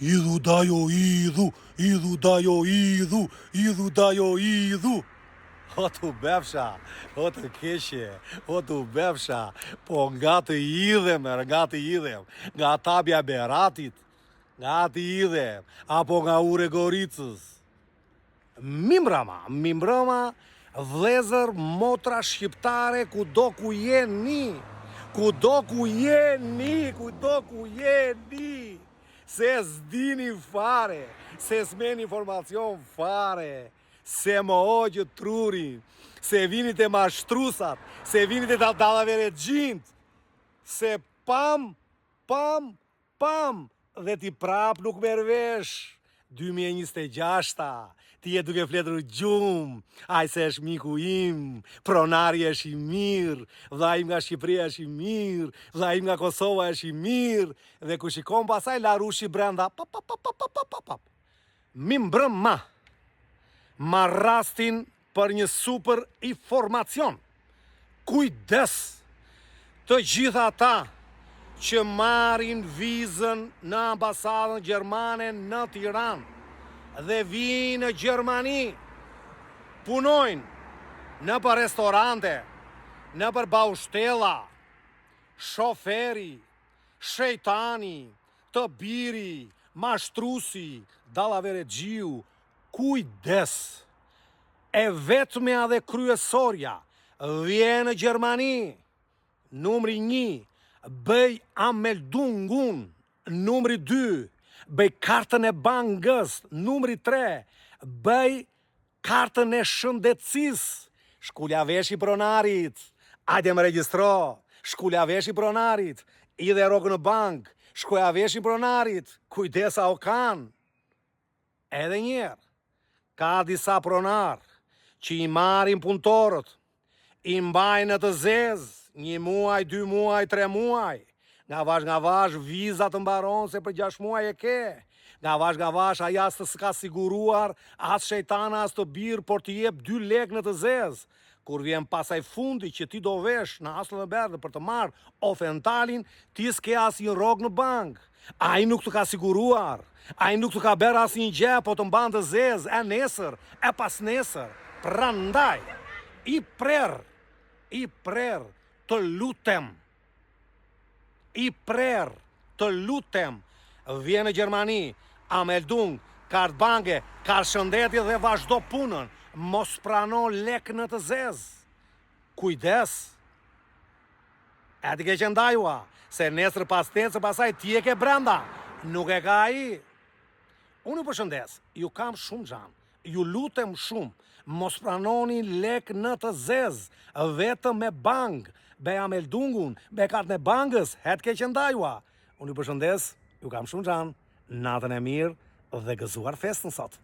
Idhu dajo idhu, idhu dajo idhu, idhu dajo idhu. O të befsha, o të keqe, o të befsha, po nga të idhem, nga tabja Beratit, nga të idhem, apo nga ure Goricës. Mimbrama, vlezër, motra shqiptare, kudo ku jeni, se s'dini fare, se s'meni informacion fare, se më hoqë trurin, se vinit e mashtrusat, se vinit e dallavere gjint, se pam, dhe ti prap nuk mervesh. 2026-ta, ti je duke fletur gjumë, aj se është miku im, pronari është i mirë, vlla im nga Shqipëria është i mirë, vlla im nga Kosova është i mirë, dhe ku shikon pasaj la rushi brenda, Mimbrama, ma rastin për një super informacion. Kujdes të gjitha ata që marrin vizën në ambasadën gjermane në Tiranë dhe vinë në Gjermani, punojnë në për restorante, në për baushtella, shoferi, shejtani, të biri, mashtrusi, dallavere gjiu, kujdes, e vetmja dhe kryesorja vjen në Gjermani, numri 1, bëj ameldungun, numri 2, bëj kartën e bankës, numri 3, bëj kartën e shëndetësis, shkulja vesh i pronarit, ajde më regjistro, shkulja vesh i pronarit, idhe rogë në bank, shkulja vesh i pronarit, kujdesa o kanë. Edhe njerë, ka disa pronar që i marin punëtorët, i mbajnë në të zezë, 1 muaj, 2 muaj, 3 muaj, nga vash vizat të mbaron se për 6 muaj e ke, nga vash aja së s'ka siguruar as shejtana as të birë, por t'i jep 2 lek në të zezë, kur vjen pasaj fundi që ti do vesh në Aslën e Berdhë për të marrë ofentalin, ti s'ke as një rogë në bank, a i nuk të ka siguruar, a i nuk të ka berë as një gjë, po të mban të zezë, e nesër, e pas nesër, prandaj, i prerë, të lutem, vjen në Gjermani, ameldung, kartë banke, kartë shëndetje dhe vazhdo punën, mos prano lek në të zezë. Kujdes, e ti ke qëndajua, se nesër pasaj ti e ke brenda, nuk e ka i. Unë ju përshëndes, ju kam shumë gjanë, ju lutem shumë, mos pranoni lek në të zezë, vetëm me bankë, be ameldungun, be kartën e bankës, het ke qëndajua. Unë ju përshëndes, ju kam shumë gjanë, natën e mirë dhe gëzuar festën sot.